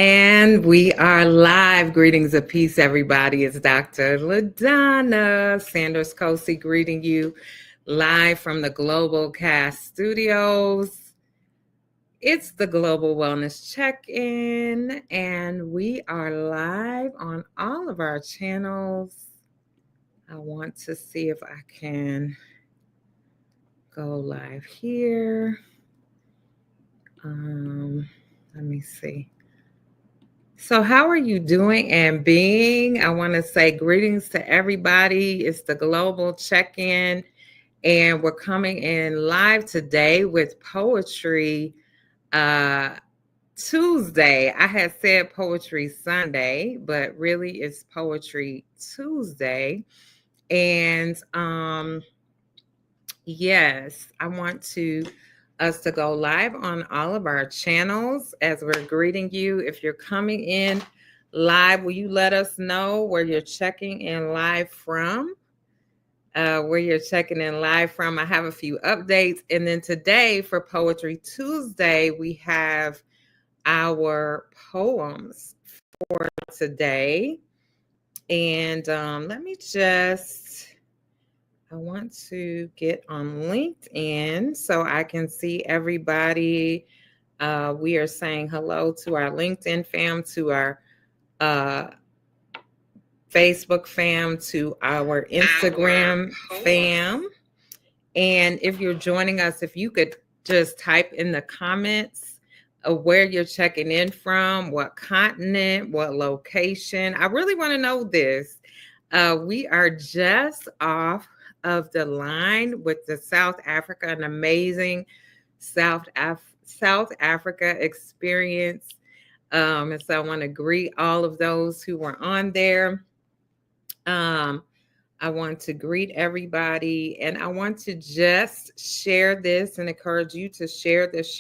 And we are live. Greetings of peace, everybody. It's Dr. LaDonna Sanders Kosey greeting you live from the Globalcast studios. It's the Global Wellness Check-in, and we are live on all of our channels. I want to see if I can go live here. Let me see. So how are you doing and being? I want to say greetings to everybody. It's the Global Check-in, and we're coming in live today with Poetry Tuesday. I had said Poetry Sunday, but really it's Poetry Tuesday. And yes, I want us to go live on all of our channels as we're greeting you. If you're coming in live, will you let us know where you're checking in live from? I have a few updates. And then today for Poetry Tuesday, we have our poems for today. And I want to get on LinkedIn so I can see everybody. We are saying hello to our LinkedIn fam, to our Facebook fam, to our Instagram fam. And if you're joining us, if you could just type in the comments of where you're checking in from, what continent, what location. I really want to know this. We are just off of the line with the South Africa, an amazing South Africa experience. And so I want to greet all of those who were on there. I want to greet everybody, and I want to just share this and encourage you to share this.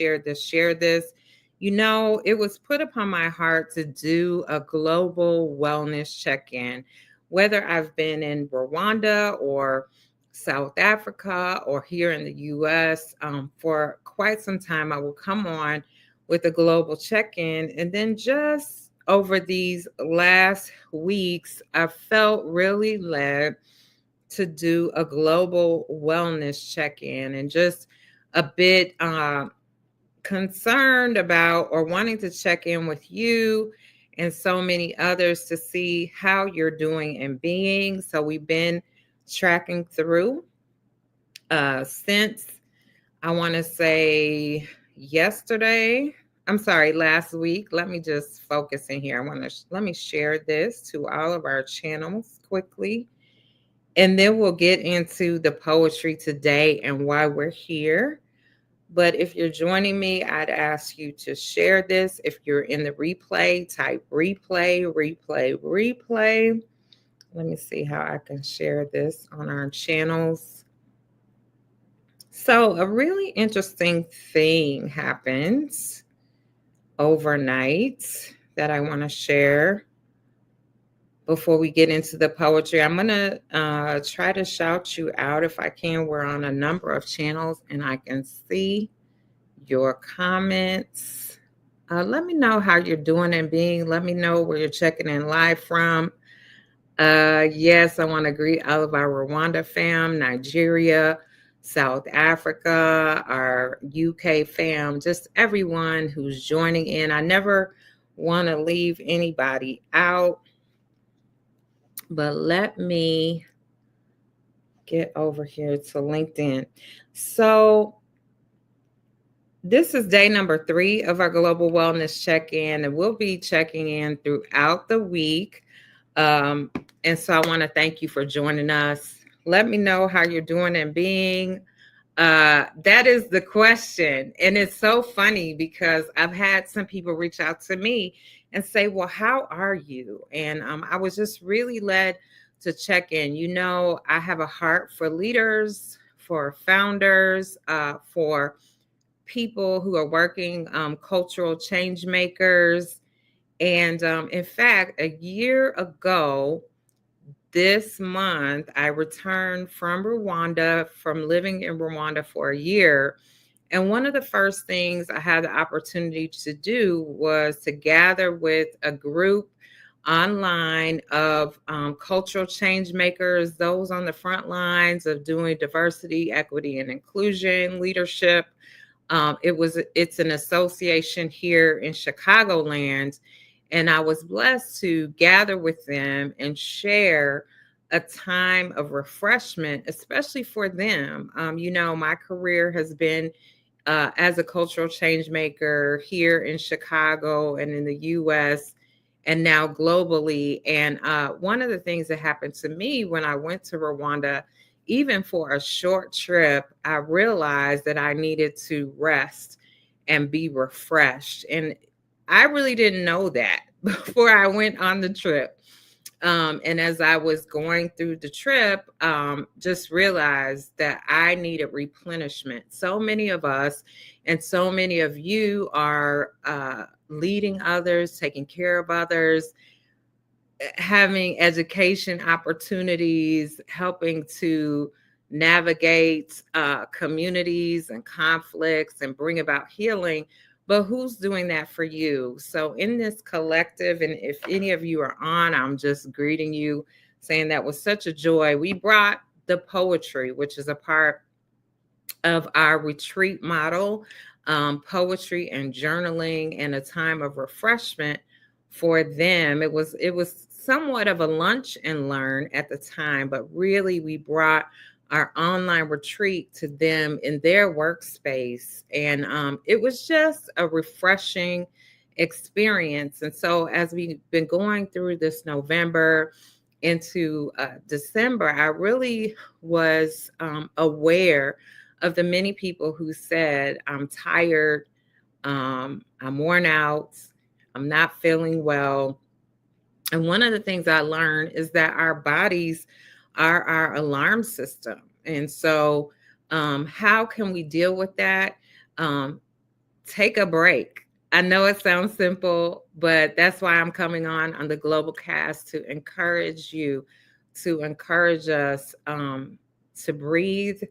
You know, it was put upon my heart to do a global wellness check-in, whether I've been in Rwanda or South Africa or here in the US. For quite some time, I will come on with a global check-in, and then just over these last weeks, I felt really led to do a global wellness check-in, and just a bit concerned about or wanting to check in with you and so many others to see how you're doing and being. So we've been tracking through since, I want to say, last week. Let me just focus in here. Let me share this to all of our channels quickly. And then we'll get into the poetry today and why we're here. But if you're joining me, I'd ask you to share this. If you're in the replay, type replay. Let me see how I can share this on our channels. So a really interesting thing happened overnight that I want to share. Before we get into the poetry, I'm going to try to shout you out if I can. We're on a number of channels and I can see your comments. Let me know how you're doing and being. Let me know where you're checking in live from. Yes, I want to greet all of our Rwanda fam, Nigeria, South Africa, our UK fam, just everyone who's joining in. I never want to leave anybody out. But let me get over here to LinkedIn. So this is day number 3 of our Global Wellness Check-in, and we'll be checking in throughout the week. And so I want to thank you for joining us. Let me know how you're doing and being. That is the question. And it's so funny because I've had some people reach out to me and say, well, how are you? And I was just really led to check in. You know, I have a heart for leaders, for founders, for people who are working, cultural change makers. And in fact, a year ago, this month, I returned from Rwanda, from living in Rwanda for a year. And one of the first things I had the opportunity to do was to gather with a group online of cultural change makers, those on the front lines of doing diversity, equity, and inclusion leadership. It's an association here in Chicagoland, and I was blessed to gather with them and share a time of refreshment, especially for them. My career has been as a cultural change maker here in Chicago and in the US and now globally. And one of the things that happened to me when I went to Rwanda, even for a short trip, I realized that I needed to rest and be refreshed. And I really didn't know that before I went on the trip. And as I was going through the trip, just realized that I needed replenishment. So many of us and so many of you are leading others, taking care of others, having education opportunities, helping to navigate communities and conflicts and bring about healing. But who's doing that for you? So in this collective, and if any of you are on, I'm just greeting you, saying that was such a joy. We brought the poetry, which is a part of our retreat model, poetry and journaling, and a time of refreshment for them. It was somewhat of a lunch and learn at the time, but really we brought our online retreat to them in their workspace, and it was just a refreshing experience. And so as we've been going through this November into December, I really was aware of the many people who said, I'm tired, I'm worn out, I'm not feeling well. And one of the things I learned is that our bodies are our alarm system. And so, how can we deal with that? Take a break. I know it sounds simple, but that's why I'm coming on the Globalcast to encourage you, to encourage us to breathe,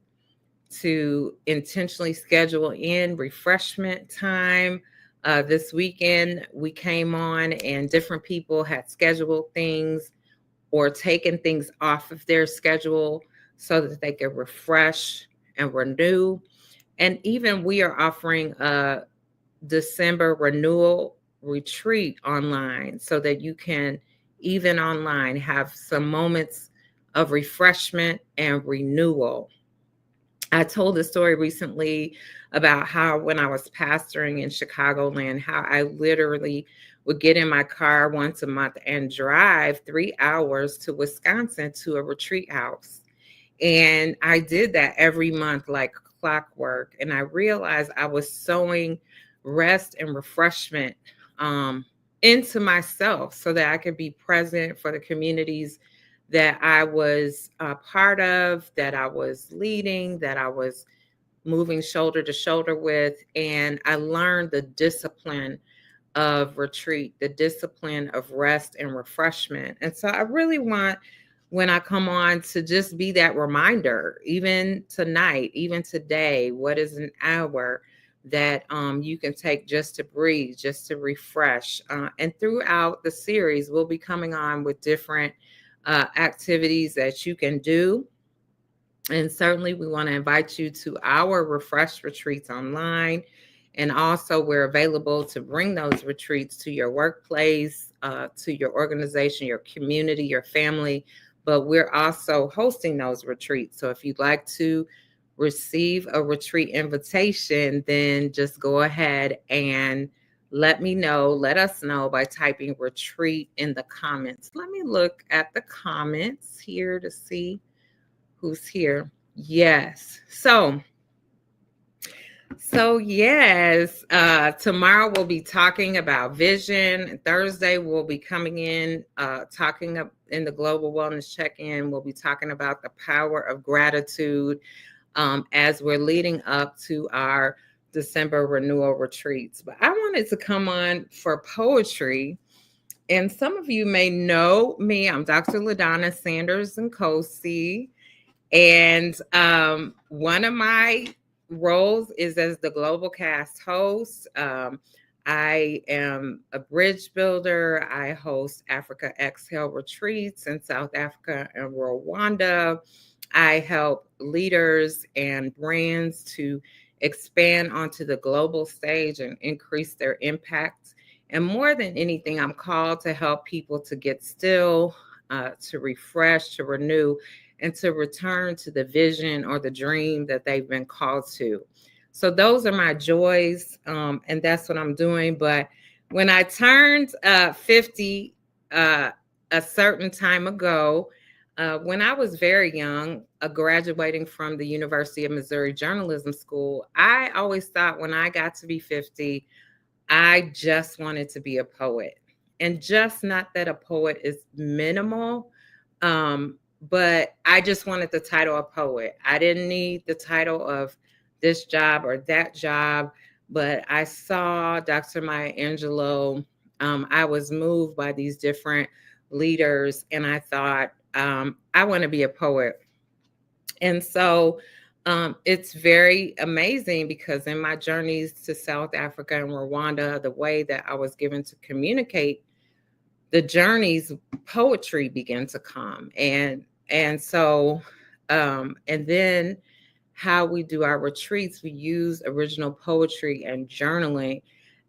to intentionally schedule in refreshment time. This weekend, we came on and different people had scheduled things or taken things off of their schedule so that they could refresh and renew. And even we are offering a December renewal retreat online so that you can, even online, have some moments of refreshment and renewal. I told a story recently about how when I was pastoring in Chicagoland, how I literally would get in my car once a month and drive 3 hours to Wisconsin to a retreat house. And I did that every month like clockwork. And I realized I was sowing rest and refreshment into myself so that I could be present for the communities that I was a part of, that I was leading, that I was moving shoulder to shoulder with. And I learned the discipline of retreat, the discipline of rest and refreshment. And so I really want, when I come on, to just be that reminder, even tonight, even today, what is an hour that you can take just to breathe, just to refresh. And throughout the series, we'll be coming on with different activities that you can do. And certainly we want to invite you to our refresh retreats online. And also we're available to bring those retreats to your workplace, to your organization, your community, your family. But we're also hosting those retreats. So if you'd like to receive a retreat invitation, then just go ahead and let us know by typing retreat in the comments. Let me look at the comments here to see who's here. Yes. So yes, tomorrow we'll be talking about vision. Thursday we'll be coming in, talking up in the Global Wellness Check-in. We'll be talking about the power of gratitude as we're leading up to our December renewal retreats. But I wanted to come on for poetry. And some of you may know me. I'm Dr. LaDonna Sanders and Kosi. And one of my roles is as the Globalcast host. I am a bridge builder. I host Africa Exhale retreats in South Africa and Rwanda. I help leaders and brands to expand onto the global stage and increase their impact. And more than anything, I'm called to help people to get still, to refresh, to renew, and to return to the vision or the dream that they've been called to. So those are my joys, and that's what I'm doing. But when I turned 50 a certain time ago, when I was very young, graduating from the University of Missouri Journalism School, I always thought when I got to be 50, I just wanted to be a poet. And just not that a poet is minimal, but I just wanted the title of poet. I didn't need the title of this job or that job, but I saw Dr. Maya Angelou. I was moved by these different leaders, and I thought, I want to be a poet. And so it's very amazing because in my journeys to South Africa and Rwanda, the way that I was given to communicate the journeys, poetry began to come. And then how we do our retreats, we use original poetry and journaling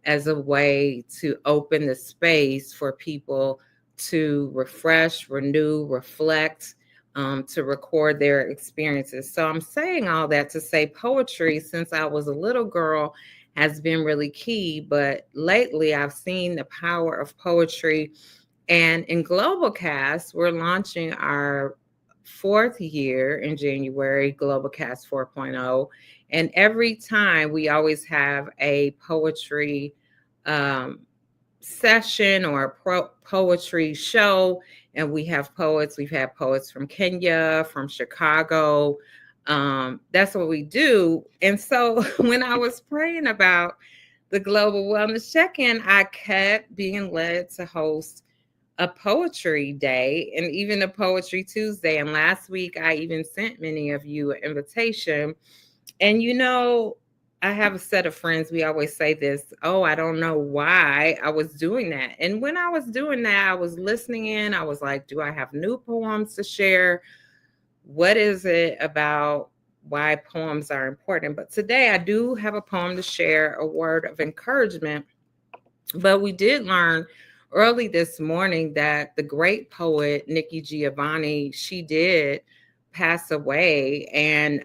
as a way to open the space for people to refresh, renew, reflect, to record their experiences. So I'm saying all that to say poetry, since I was a little girl, has been really key. But lately, I've seen the power of poetry. And in Globalcast, we're launching our fourth year in January, Globacast 4.0. And every time we always have a poetry um, session or a poetry show. And we have poets. We've had poets from Kenya, from Chicago. That's what we do. And so when I was praying about the Global Wellness Check-in, I kept being led to host a poetry day and even a poetry Tuesday. And last week, I even sent many of you an invitation. And I have a set of friends. We always say this, oh, I don't know why I was doing that. And when I was doing that, I was listening in. I was like, do I have new poems to share? What is it about why poems are important? But today I do have a poem to share, a word of encouragement. But we did learn early this morning that the great poet Nikki Giovanni, she did pass away. And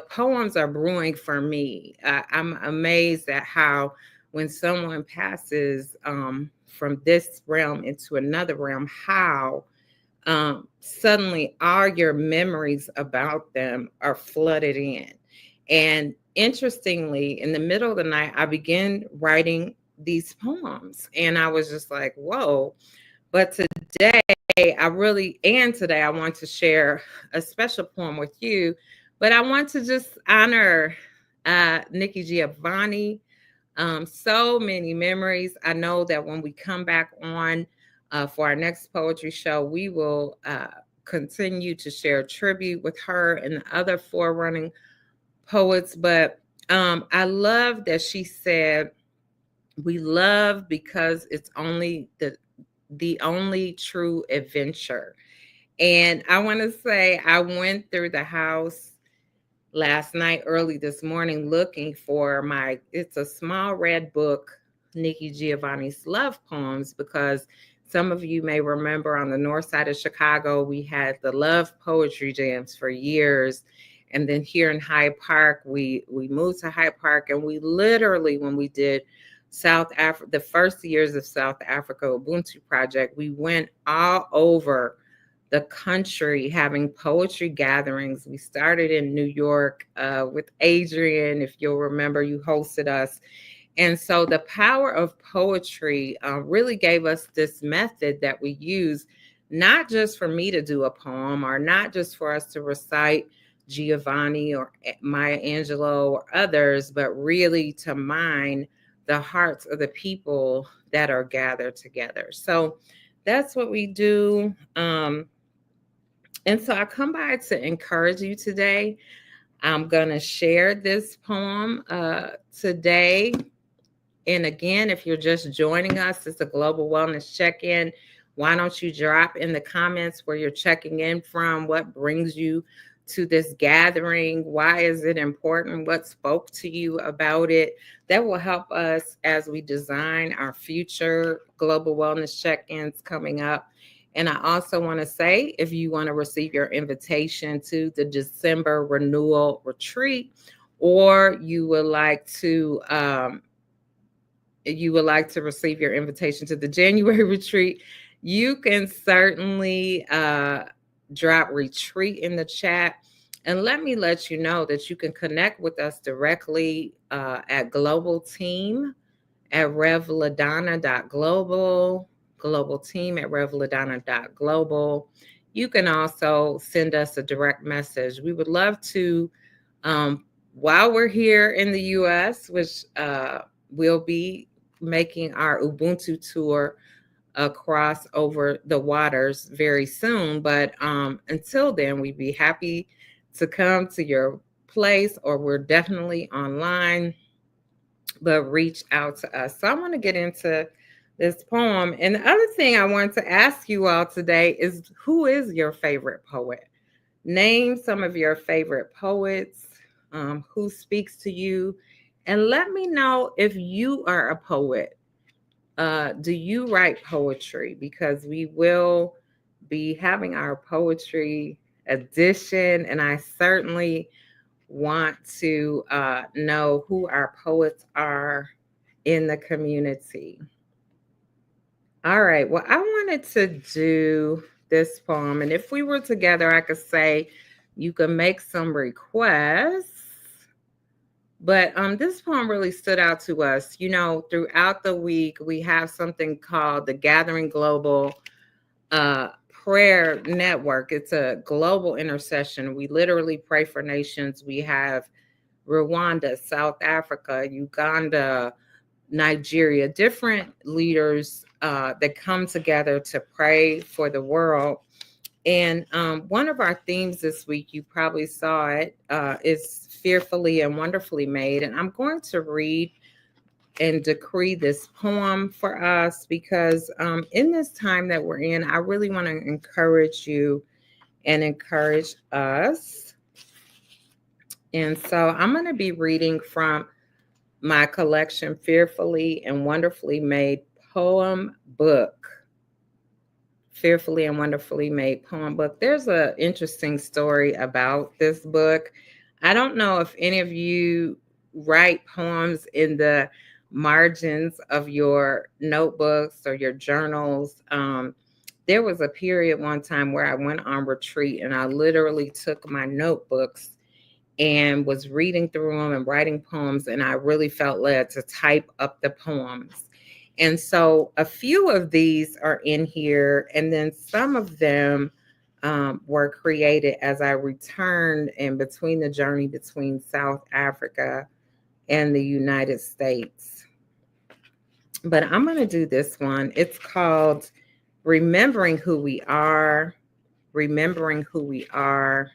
poems are brewing for me. I'm amazed at how when someone passes from this realm into another realm, how suddenly all your memories about them are flooded in. And interestingly, in the middle of the night, I began writing these poems, and I was just like, whoa. But today, today I want to share a special poem with you, but I want to just honor Nikki Giovanni. So many memories. I know that when we come back on for our next poetry show, we will continue to share tribute with her and the other forerunning poets. But I love that she said, we love because it's only the only true adventure. And I want to say I went through the house last night, early this morning, looking for it's a small red book, Nikki Giovanni's love poems, because some of you may remember on the north side of Chicago, we had the love poetry jams for years. And then here in Hyde Park, we moved to Hyde Park, and we literally, when we did South Africa, the first years of South Africa Ubuntu Project, we went all over the country having poetry gatherings. We started in New York with Adrian, if you'll remember, you hosted us. And so the power of poetry really gave us this method that we use, not just for me to do a poem or not just for us to recite Giovanni or Maya Angelou or others, but really to mine the hearts of the people that are gathered together. So that's what we do. And so I come by to encourage you today. I'm going to share this poem today. And again, if you're just joining us, it's a Global Wellness Check-in. Why don't you drop in the comments where you're checking in from? What brings you to this gathering? Why is it important? What spoke to you about it? That will help us as we design our future Global Wellness Check-ins coming up. And I also want to say, if you want to receive your invitation to the December renewal retreat, or you would like to receive your invitation to the January retreat, you can certainly drop retreat in the chat. And let me let you know that you can connect with us directly at Global Team at revladonna.global, Global Team at revladonna.global. You can also send us a direct message. We would love to, while we're here in the U.S., which we'll be making our Ubuntu tour across over the waters very soon. But until then, we'd be happy to come to your place, or we're definitely online, but reach out to us. So I want to get into this poem. And the other thing I want to ask you all today is, who is your favorite poet? Name some of your favorite poets, who speaks to you, and let me know if you are a poet. Do you write poetry? Because we will be having our poetry edition, and I certainly want to know who our poets are in the community. All right. Well, I wanted to do this poem, and if we were together, I could say you can make some requests. But this poem really stood out to us. You know, throughout the week, we have something called the Gathering Global Prayer Network. It's a global intercession. We literally pray for nations. We have Rwanda, South Africa, Uganda, Nigeria, different leaders that come together to pray for the world. And one of our themes this week, you probably saw it, is fearfully and wonderfully made. And I'm going to read and decree this poem for us because in this time that we're in, I really want to encourage you and encourage us. And so I'm going to be reading from my collection, Fearfully and Wonderfully Made Poem Book. Fearfully and Wonderfully Made Poem Book. There's an interesting story about this book. I don't know if any of you write poems in the margins of your notebooks or your journals. There was a period one time where I went on retreat and I literally took my notebooks and was reading through them and writing poems, and I really felt led to type up the poems. And so a few of these are in here, and then some of them were created as I returned in between the journey between South Africa and the United States. But I'm going to do this one. It's called Remembering Who We Are, Remembering Who We Are,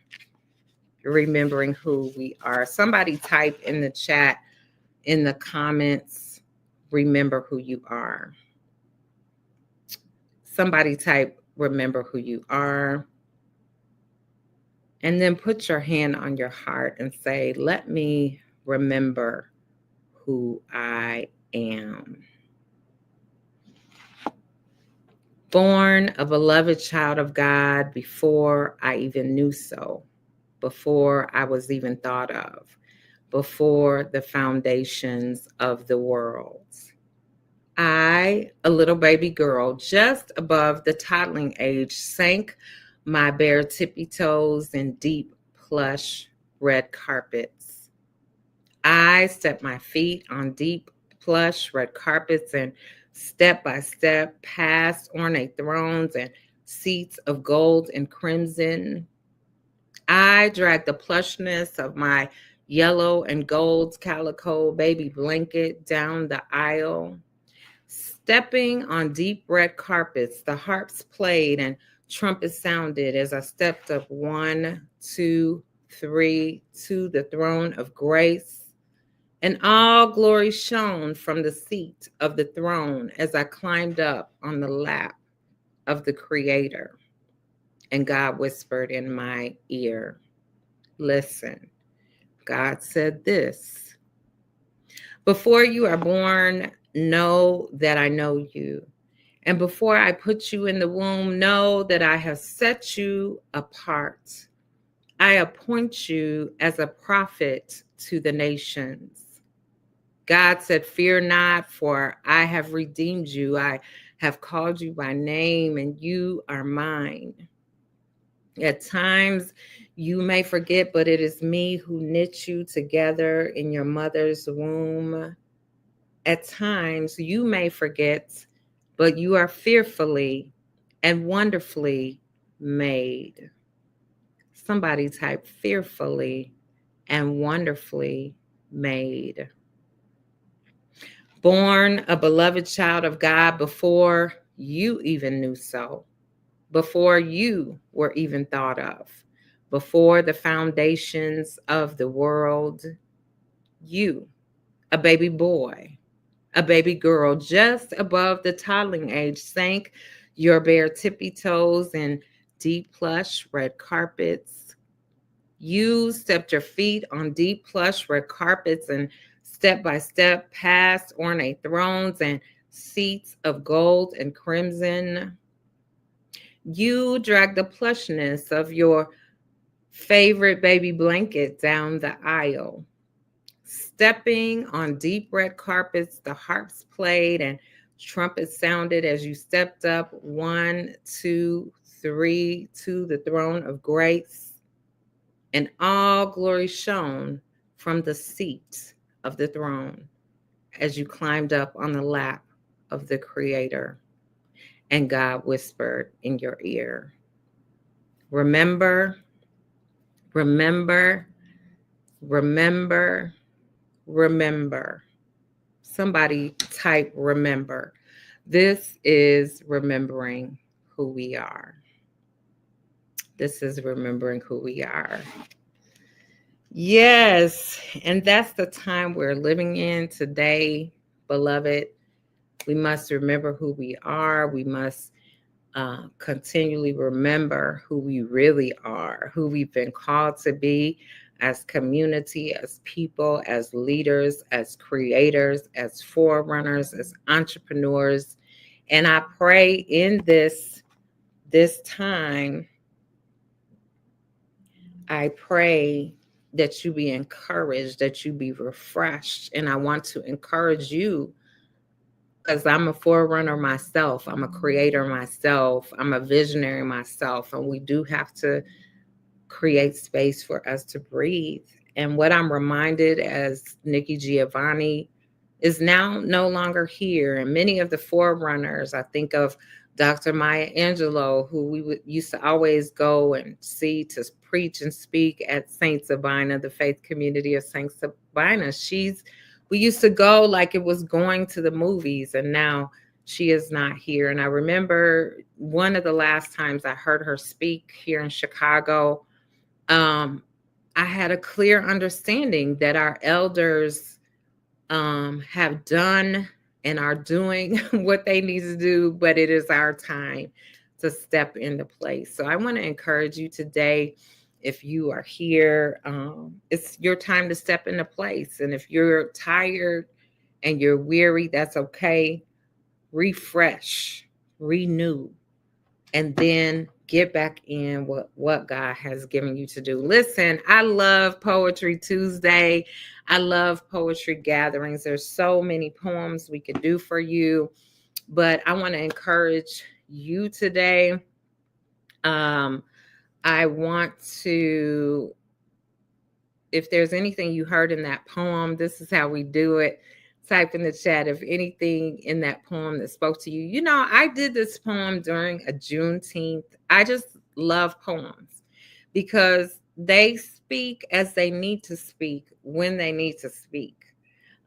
Remembering Who We Are. Somebody type in the chat, in the comments, remember who you are. Somebody type, remember who you are. And then put your hand on your heart and say, let me remember who I am. Born a beloved child of God before I even knew so, before I was even thought of, before the foundations of the world. I, a little baby girl, just above the toddling age, sank my bare tippy toes in deep, plush red carpets. I stepped my feet on deep, plush red carpets and step by step past ornate thrones and seats of gold and crimson. I dragged the plushness of my yellow and gold calico baby blanket down the aisle. Stepping on deep red carpets, the harps played and trumpets sounded as I stepped up 1, 2, 3, to the throne of grace. And all glory shone from the seat of the throne as I climbed up on the lap of the Creator. And God whispered in my ear, listen, God said this: before you are born, know that I know you. And before I put you in the womb, know that I have set you apart. I appoint you as a prophet to the nations. God said, fear not, for I have redeemed you. I have called you by name, and you are mine. At times, you may forget, but it is me who knit you together in your mother's womb. At times, you may forget, but you are fearfully and wonderfully made. Somebody type fearfully and wonderfully made. Born a beloved child of God before you even knew so, before you were even thought of, before the foundations of the world. You, a baby boy, a baby girl just above the toddling age, sank your bare tippy toes in deep plush red carpets. You stepped your feet on deep plush red carpets and step by step past ornate thrones and seats of gold and crimson. You dragged the plushness of your favorite baby blanket down the aisle. Stepping on deep red carpets, the harps played and trumpets sounded as you stepped up 1, 2, 3 to the throne of grace, and all glory shone from the seat of the throne as you climbed up on the lap of the Creator, and God whispered in your ear, remember, remember, remember, remember. Somebody type remember. This is remembering who we are. This is remembering who we are. Yes, and that's the time we're living in today, beloved. We must remember who we are. We must continually remember who we really are, who we've been called to be as community, as people, as leaders, as creators, as forerunners, as entrepreneurs. And I pray in this time, I pray that you be encouraged, that you be refreshed. And I want to encourage you because I'm a forerunner myself. I'm a creator myself. I'm a visionary myself. And we do have to create space for us to breathe. And what I'm reminded as Nikki Giovanni is now no longer here. And many of the forerunners, I think of Dr. Maya Angelou, who used to always go and see to preach and speak at Saint Sabina, the faith community of Saint Sabina. We used to go like it was going to the movies, and now she is not here. And I remember one of the last times I heard her speak here in Chicago, I had a clear understanding that our elders have done and are doing what they need to do, but it is our time to step into place. So I want to encourage you today, if you are here, it's your time to step into place. And if you're tired and you're weary, that's okay. Refresh, renew, and then get back in what God has given you to do. Listen, I love Poetry Tuesday. I love poetry gatherings. There's so many poems we could do for you, but I want to encourage you today. I want to, if there's anything you heard in that poem, this is how we do it. Type in the chat if anything in that poem that spoke to you. You know, I did this poem during a Juneteenth. I just love poems because they speak as they need to speak when they need to speak.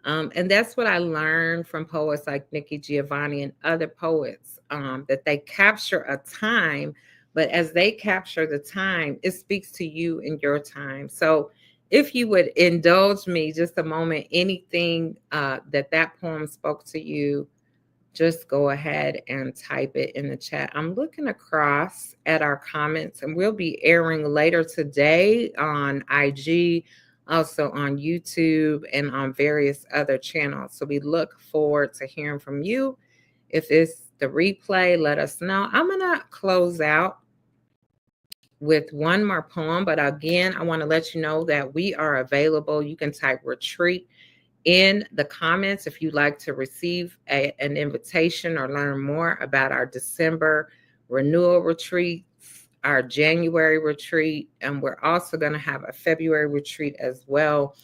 And that's what I learned from poets like Nikki Giovanni and other poets, that they capture a time, But as they capture the time, it speaks to you in your time. So if you would indulge me just a moment, anything that poem spoke to you, just go ahead and type it in the chat. I'm looking across at our comments, and we'll be airing later today on IG, also on YouTube, and on various other channels. So we look forward to hearing from you. If it's the replay, let us know. I'm going to close out with one more poem, but again, I want to let you know that we are available. You can type retreat in the comments if you'd like to receive an invitation or learn more about our December renewal retreats, our January retreat, and we're also going to have a February retreat as well.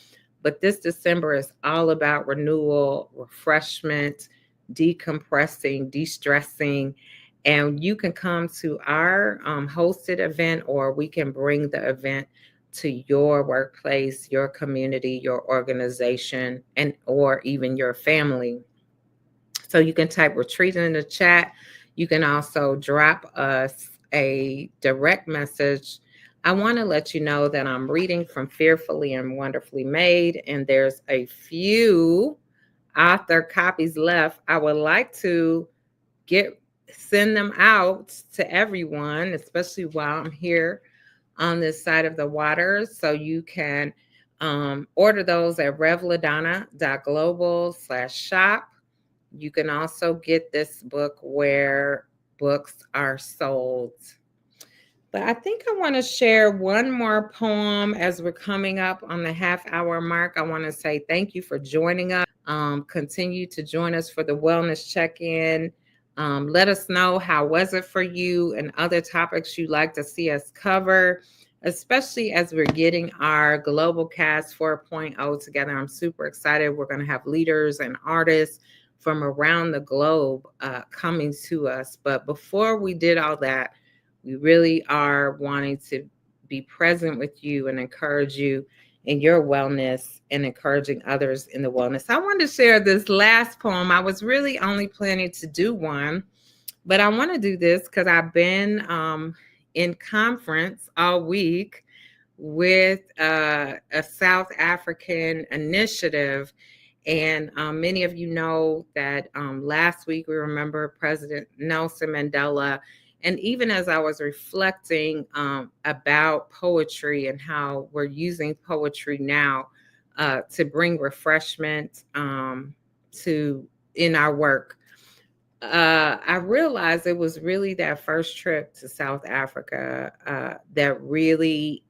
But this December is all about renewal, refreshment, decompressing, de-stressing. And you can come to our hosted event, or we can bring the event to your workplace, your community, your organization, and or even your family. So you can type retreat in the chat. You can also drop us a direct message. I want to let you know that I'm reading from Fearfully and Wonderfully Made, and there's a few author copies left. I would like to send them out to everyone, especially while I'm here on this side of the water. So you can order those at revladonna.global/shop. You can also get this book where books are sold. But I think I want to share one more poem as we're coming up on the half-hour mark. I want to say thank you for joining us. Continue to join us for the wellness check-in. Let us know how was it for you and other topics you'd like to see us cover, especially as we're getting our Globalcast 4.0 together. I'm super excited. We're going to have leaders and artists from around the globe coming to us. But before we did all that, we really are wanting to be present with you and encourage you in your wellness and encouraging others in the wellness. I wanted to share this last poem. I was really only planning to do one, but I want to do this because I've been in conference all week with a South African initiative. And many of you know that last week we remember President Nelson Mandela. And even as I was reflecting about poetry and how we're using poetry now to bring refreshment to in our work, I realized it was really that first trip to South Africa that really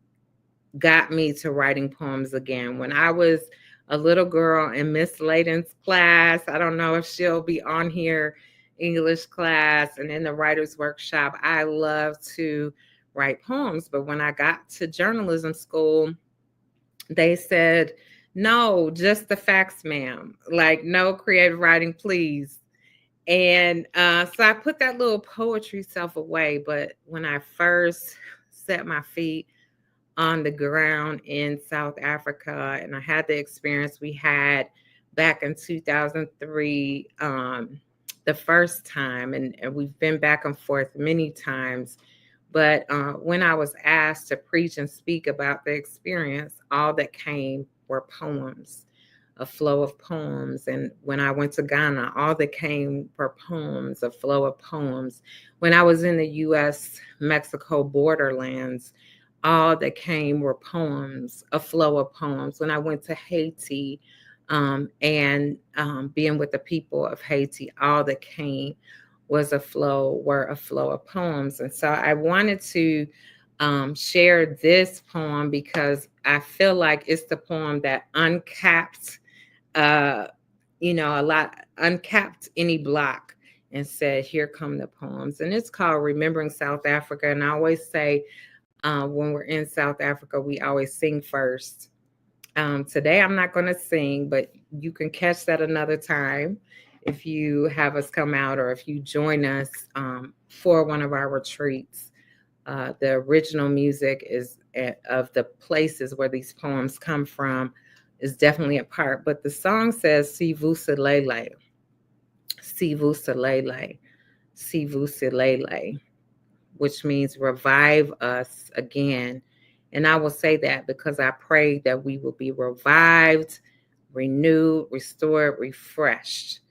got me to writing poems again. When I was a little girl in Miss Layden's class, I don't know if she'll be on here, English class, and in the writer's workshop, I love to write poems. But when I got to journalism school, they said, no, just the facts, ma'am. Like, no creative writing, please. And so I put that little poetry self away. But when I first set my feet on the ground in South Africa, and I had the experience we had back in 2003, the first time, and we've been back and forth many times. But when I was asked to preach and speak about the experience, all that came were poems, a flow of poems. And when I went to Ghana, all that came were poems, a flow of poems. When I was in the US-Mexico borderlands, all that came were poems, a flow of poems. When I went to Haiti and being with the people of Haiti, all that came were a flow of poems. And so I wanted to share this poem because I feel like it's the poem that uncapped, uncapped any block and said, here come the poems. And it's called Remembering South Africa. And I always say, when we're in South Africa, we always sing first. Today, I'm not going to sing, but you can catch that another time if you have us come out or if you join us for one of our retreats. The original music is of the places where these poems come from is definitely a part. But the song says, Si vous si vous si vous which means revive us again. And I will say that because I pray that we will be revived, renewed, restored, refreshed.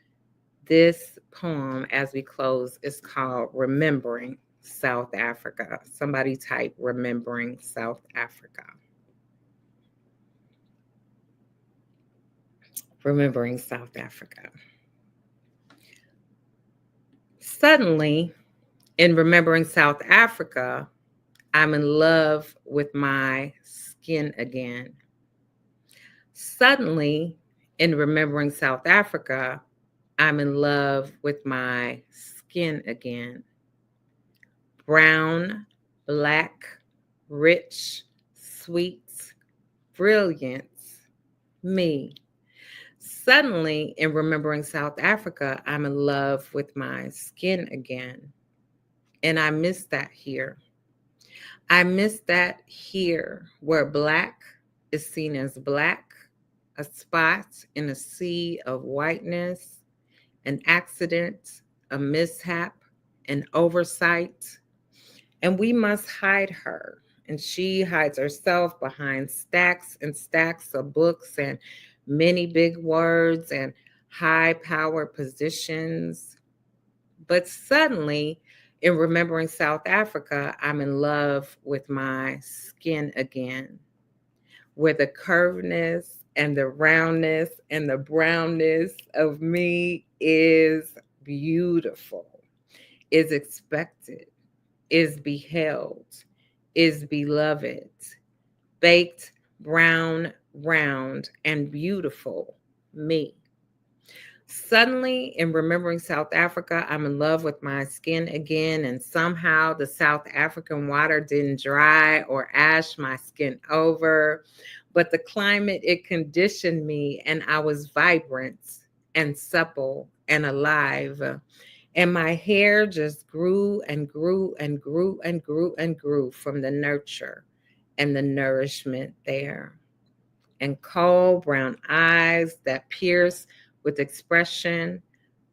This poem, as we close, is called Remembering South Africa. Somebody type Remembering South Africa. Remembering South Africa. Suddenly, in remembering South Africa, I'm in love with my skin again. Suddenly, in remembering South Africa, I'm in love with my skin again. Brown, black, rich, sweet, brilliance, me. Suddenly, in remembering South Africa, I'm in love with my skin again. And I miss that here. I miss that here, where black is seen as black, a spot in a sea of whiteness, an accident, a mishap, an oversight. And we must hide her. And she hides herself behind stacks and stacks of books and many big words and high power positions. But suddenly, in remembering South Africa, I'm in love with my skin again, where the curvedness and the roundness and the brownness of me is beautiful, is expected, is beheld, is beloved, baked, brown, round, and beautiful me. Suddenly, in remembering South Africa, I'm in love with my skin again, and somehow the South African water didn't dry or ash my skin over, but the climate, it conditioned me, and I was vibrant and supple and alive. And my hair just grew and grew and grew and grew and grew from the nurture and the nourishment there. And cold brown eyes that pierce with expression,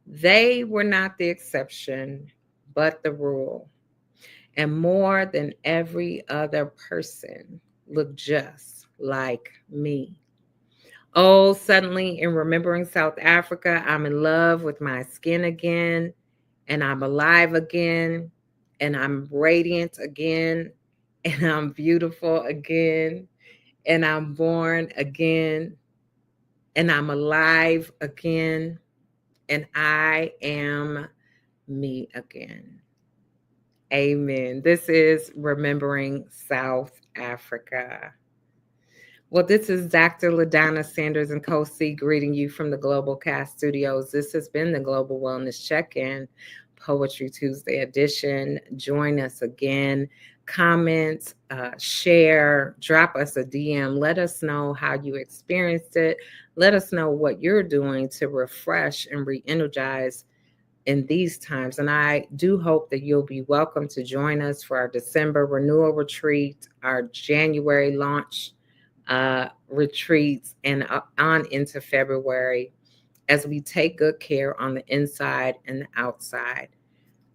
they were not the exception, but the rule. And more than every other person looked just like me. Oh, suddenly in remembering South Africa, I'm in love with my skin again, and I'm alive again, and I'm radiant again, and I'm beautiful again, and I'm born again, and I'm alive again, and I am me again. Amen. This is Remembering South Africa. Well, this is Dr. LaDonna Sanders and Co-C greeting you from the Globalcast studios. This has been the Global Wellness Check-in, Poetry Tuesday edition. Join us again. Comment, share, drop us a DM. Let us know how you experienced it. Let us know what you're doing to refresh and re-energize in these times. And I do hope that you'll be welcome to join us for our December renewal retreat, our January launch retreats, and on into February as we take good care on the inside and the outside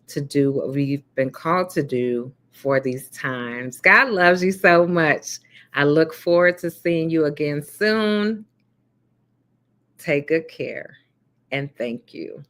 to do what we've been called to do for these times. God loves you so much. I look forward to seeing you again soon. Take good care and thank you.